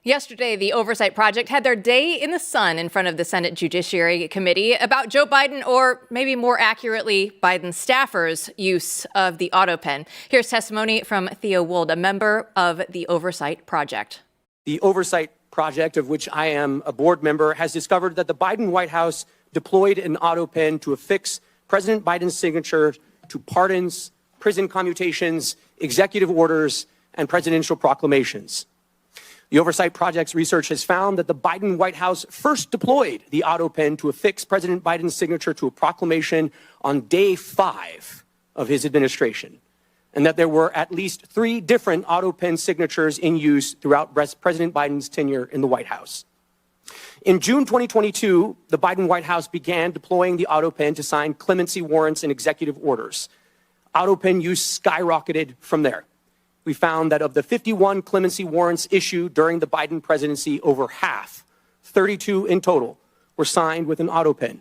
Yesterday, the Oversight Project had their day in the sun in front of the Senate Judiciary Committee about Joe Biden, or maybe more accurately, Biden's staffers' use of the Autopen. Here's testimony from Theo Wold, a member of the Oversight Project. The Oversight Project, of which I am a board member, has discovered that the Biden White House deployed an Autopen to affix President Biden's signature to pardons, prison commutations, executive orders, and presidential proclamations. The Oversight Project's research has found that the Biden White House first deployed the Autopen to affix President Biden's signature to a proclamation on day 5 of his administration, and that there were at least 3 different Autopen signatures in use throughout President Biden's tenure in the White House. In June 2022, the Biden White House began deploying the Autopen to sign clemency warrants and executive orders. Autopen use skyrocketed from there. We found that of the 51 clemency warrants issued during the Biden presidency, over half, 32 in total, were signed with an Autopen.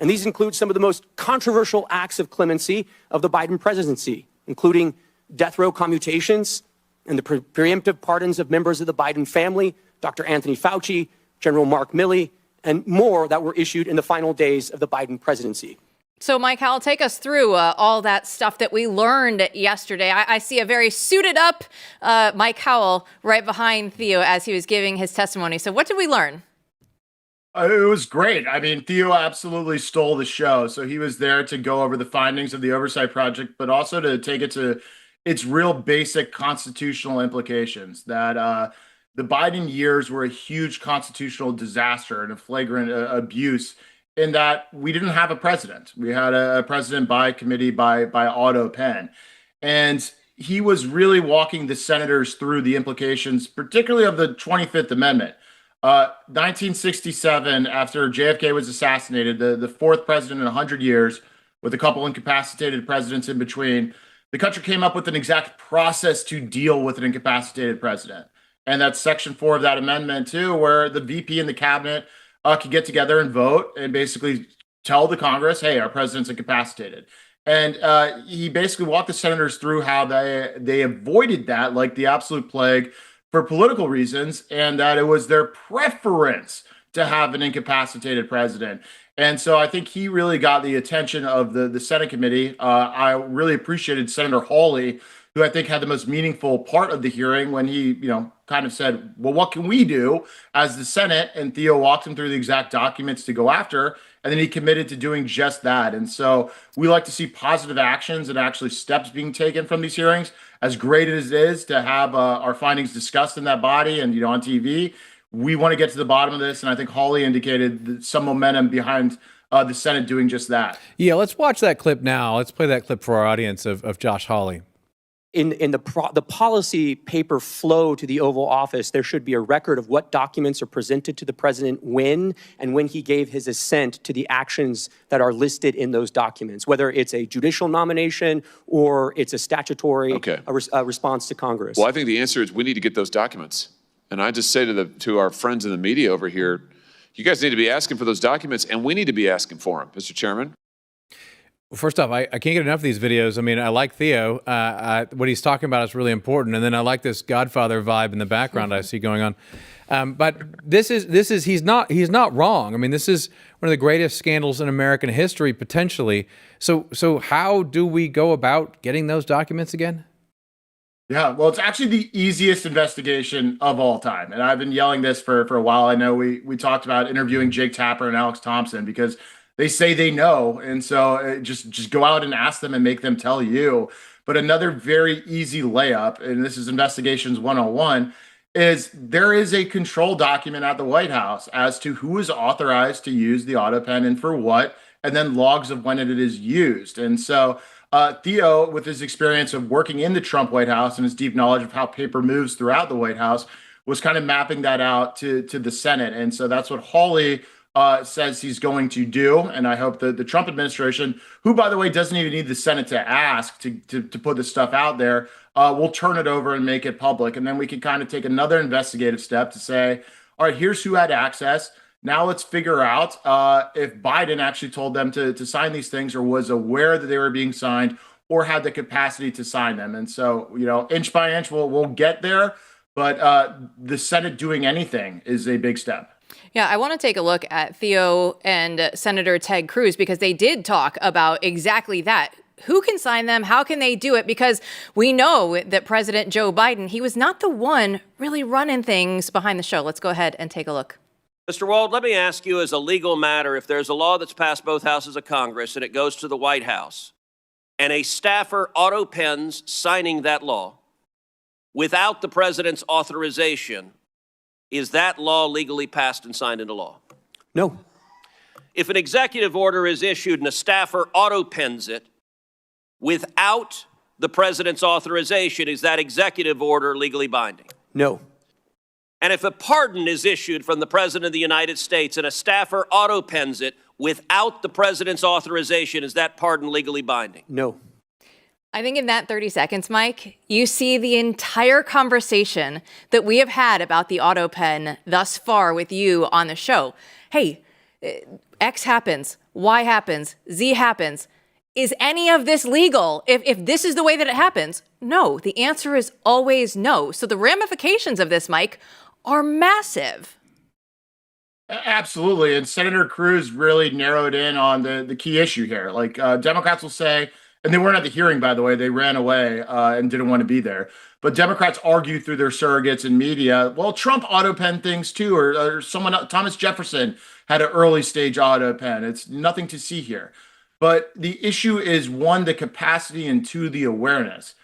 And these include some of the most controversial acts of clemency of the Biden presidency, including death row commutations and the preemptive pardons of members of the Biden family, Dr. Anthony Fauci, General Mark Milley, and more that were issued in the final days of the Biden presidency. So, Mike Howell, take us through all that stuff that we learned yesterday. I see a very suited up Mike Howell right behind Theo as he was giving his testimony. So what did we learn? It was great. I mean, Theo absolutely stole the show. So he was there to go over the findings of the Oversight Project, but also to take it to its real basic constitutional implications, that the Biden years were a huge constitutional disaster and a flagrant abuse, in that we didn't have a president. We had a president by committee by Autopen. And he was really walking the senators through the implications, particularly of the 25th Amendment. 1967, after JFK was assassinated, the fourth president in 100 years, with a couple incapacitated presidents in between, the country came up with an exact process to deal with an incapacitated president. And that's Section 4 of that amendment, too, where the VP and the cabinet could get together and vote and basically tell the Congress, hey, our president's incapacitated. And he basically walked the senators through how they avoided that like the absolute plague for political reasons, and that it was their preference to have an incapacitated president. And so I think he really got the attention of the Senate committee. I really appreciated Senator Hawley, who I think had the most meaningful part of the hearing, when he, kind of said, well, what can we do as the Senate? And Theo walked him through the exact documents to go after, and then he committed to doing just that. And so we like to see positive actions and actually steps being taken from these hearings. As great as it is to have our findings discussed in that body and, on TV, we want to get to the bottom of this. And I think Hawley indicated some momentum behind the Senate doing just that. Yeah, let's watch that clip now. Let's play that clip for our audience of Josh Hawley. In the policy paper flow to the Oval Office, there should be a record of what documents are presented to the president when he gave his assent to the actions that are listed in those documents, whether it's a judicial nomination or it's a statutory response to Congress. Well, I think the answer is we need to get those documents. And I just say to our friends in the media over here, you guys need to be asking for those documents, and we need to be asking for them, Mr. Chairman. First off, I can't get enough of these videos. I mean, I like Theo. What he's talking about is really important. And then I like this Godfather vibe in the background I see going on. But he's not wrong. I mean, this is one of the greatest scandals in American history, potentially. So how do we go about getting those documents again? Yeah, well, it's actually the easiest investigation of all time. And I've been yelling this for a while. I know we talked about interviewing Jake Tapper and Alex Thompson because they say they know, and so just go out and ask them and make them tell you. But another very easy layup, and this is Investigations 101, is there is a control document at the White House as to who is authorized to use the Autopen and for what, and then logs of when it is used. And so Theo, with his experience of working in the Trump White House and his deep knowledge of how paper moves throughout the White House, was kind of mapping that out to the Senate. And so that's what Hawley says he's going to do. And I hope that the Trump administration, who, by the way, doesn't even need the Senate to ask to put this stuff out there, will turn it over and make it public. And then we can kind of take another investigative step to say, all right, here's who had access. Now let's figure out if Biden actually told them to sign these things, or was aware that they were being signed, or had the capacity to sign them. And so, inch by inch, we'll get there. but the Senate doing anything is a big step. Yeah, I want to take a look at Theo and Senator Ted Cruz because they did talk about exactly that. Who can sign them? How can they do it? Because we know that President Joe Biden, he was not the one really running things behind the show. Let's go ahead and take a look. Mr. Wald, let me ask you as a legal matter, if there's a law that's passed both houses of Congress and it goes to the White House, and a staffer auto-pens signing that law without the president's authorization, is that law legally passed and signed into law? No. If an executive order is issued and a staffer auto-pens it without the president's authorization, is that executive order legally binding? No. And if a pardon is issued from the President of the United States and a staffer auto-pens it without the President's authorization, is that pardon legally binding? No. I think in that 30 seconds, Mike, you see the entire conversation that we have had about the Autopen thus far with you on the show. Hey, X happens, Y happens, Z happens. Is any of this legal? If this is the way that it happens, no. The answer is always no. So the ramifications of this, Mike, are massive. Absolutely. And Senator Cruz really narrowed in on the key issue here. Like Democrats will say, and they weren't at the hearing, by the way, they ran away and didn't want to be there. But Democrats argue through their surrogates and media, well, Trump auto-pen things too, or someone else, Thomas Jefferson had an early stage auto-pen. It's nothing to see here. But the issue is, one, the capacity, and two, the awareness.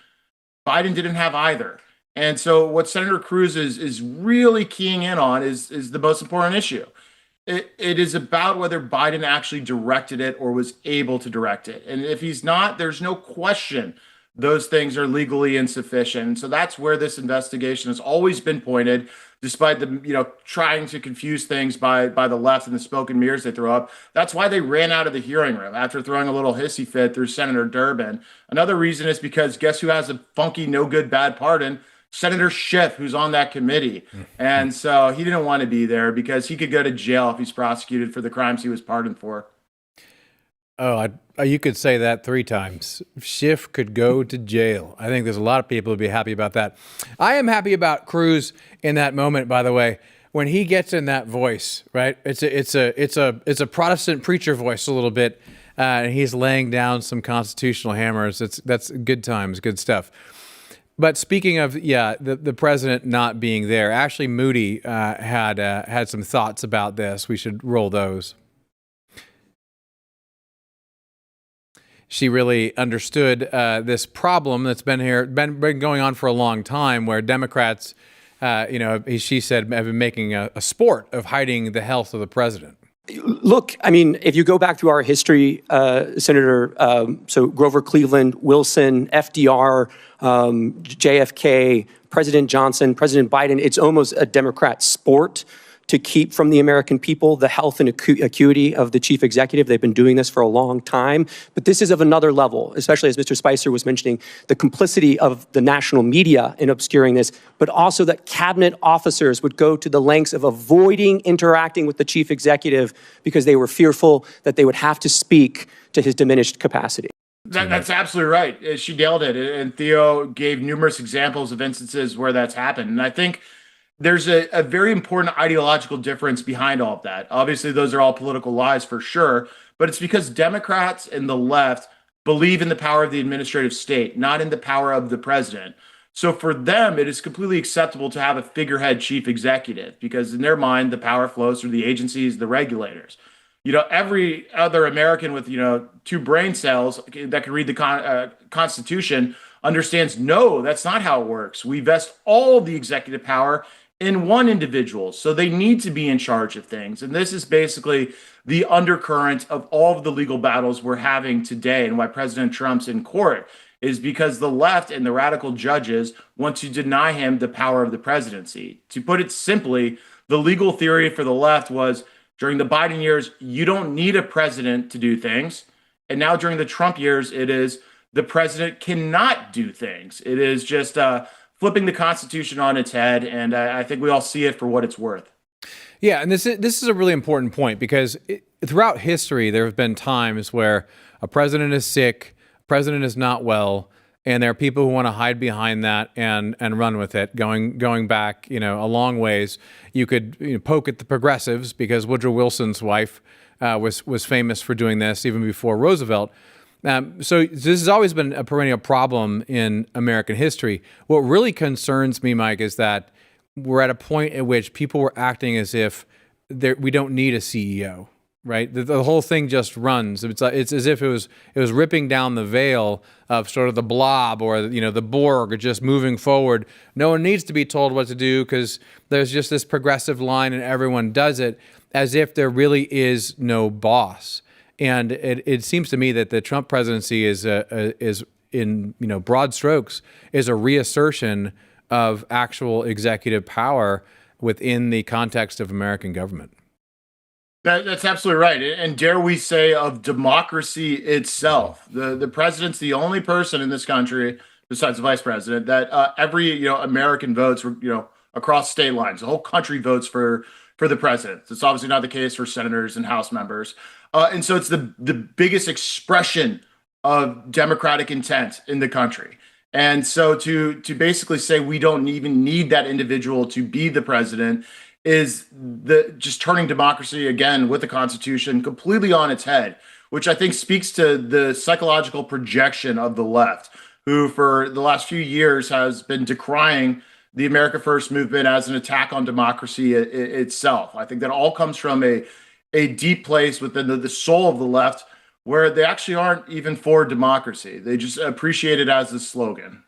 Biden didn't have either. And so what Senator Cruz is really keying in on is the most important issue. It is about whether Biden actually directed it or was able to direct it. And if he's not, there's no question those things are legally insufficient. And so that's where this investigation has always been pointed, despite the trying to confuse things by the left and the smoke and mirrors they throw up. That's why they ran out of the hearing room after throwing a little hissy fit through Senator Durbin. Another reason is because guess who has a funky, no good, bad pardon? Senator Schiff, who's on that committee. And so he didn't want to be there because he could go to jail if he's prosecuted for the crimes he was pardoned for. Oh, you could say that 3 times. Schiff could go to jail. I think there's a lot of people who'd be happy about that. I am happy about Cruz in that moment, by the way, when he gets in that voice, right? It's a Protestant preacher voice a little bit. And he's laying down some constitutional hammers. That's good times, good stuff. But speaking of, the president not being there, Ashley Moody had some thoughts about this. We should roll those. She really understood this problem that's been going on for a long time, where Democrats, she said, have been making a sport of hiding the health of the president. Look, I mean, if you go back through our history, Senator, so Grover Cleveland, Wilson, FDR, JFK, President Johnson, President Biden, it's almost a Democrat sport to keep from the American people the health and acuity of the chief executive. They've been doing this for a long time, but this is of another level, especially as Mr. Spicer was mentioning, the complicity of the national media in obscuring this, but also that cabinet officers would go to the lengths of avoiding interacting with the chief executive because they were fearful that they would have to speak to his diminished capacity. That's absolutely right. She nailed it. And Theo gave numerous examples of instances where that's happened. And I think there's a very important ideological difference behind all of that. Obviously, those are all political lies for sure, but it's because Democrats and the left believe in the power of the administrative state, not in the power of the president. So for them, it is completely acceptable to have a figurehead chief executive because in their mind, the power flows through the agencies, the regulators. Every other American with, 2 brain cells that can read the Constitution understands, no, that's not how it works. We vest all the executive power in one individual. So they need to be in charge of things. And this is basically the undercurrent of all of the legal battles we're having today and why President Trump's in court is because the left and the radical judges want to deny him the power of the presidency. To put it simply, the legal theory for the left was during the Biden years, you don't need a president to do things. And now during the Trump years, it is the president cannot do things. It is just flipping the Constitution on its head. And I think we all see it for what it's worth. Yeah, and this is a really important point because throughout history, there have been times where a president is sick, a president is not well, And there are people who want to hide behind that and run with it, going back, a long ways. You could poke at the progressives because Woodrow Wilson's wife was famous for doing this even before Roosevelt. So this has always been a perennial problem in American history. What really concerns me, Mike, is that we're at a point at which people were acting as if we don't need a CEO. Right, the whole thing just runs. It's as if it was ripping down the veil of sort of the blob or the Borg, just moving forward. No one needs to be told what to do because there's just this progressive line and everyone does it, as if there really is no boss. And it seems to me that the Trump presidency is in broad strokes is a reassertion of actual executive power within the context of American government. That's absolutely right. And dare we say of democracy itself. The president's the only person in this country, besides the vice president, that every American votes across state lines. The whole country votes for the president. It's obviously not the case for senators and House members. And so it's the biggest expression of democratic intent in the country. And so to basically say we don't even need that individual to be the president is just turning democracy again with the Constitution completely on its head, which I think speaks to the psychological projection of the left, who for the last few years has been decrying the America First movement as an attack on democracy itself. I think that all comes from a deep place within the soul of the left, where they actually aren't even for democracy. They just appreciate it as a slogan.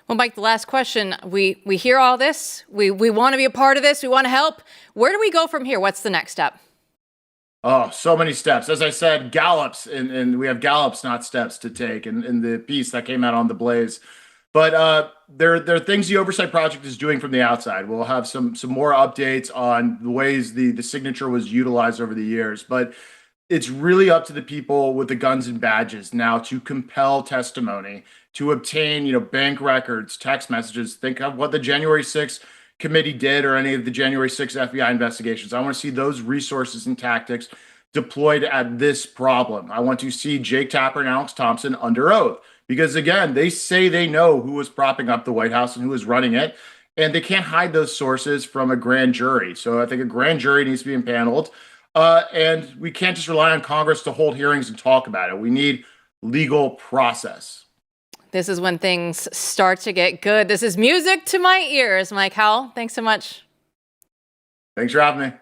Well, Mike, the last question. We hear all this. We want to be a part of this. We want to help. Where do we go from here? What's the next step? Oh, so many steps. As I said, gallops, and we have gallops, not steps to take in the piece that came out on the Blaze. But there are things the Oversight Project is doing from the outside. We'll have some more updates on the ways the signature was utilized over the years. But it's really up to the people with the guns and badges now to compel testimony, to obtain, bank records, text messages. Think of what the January 6th committee did or any of the January 6th FBI investigations. I want to see those resources and tactics deployed at this problem. I want to see Jake Tapper and Alex Thompson under oath because, again, they say they know who was propping up the White House and who was running it, and they can't hide those sources from a grand jury. So I think a grand jury needs to be impaneled, and we can't just rely on Congress to hold hearings and talk about it. We need legal process. This is when things start to get good. This is music to my ears, Mike Howell. Thanks so much. Thanks for having me.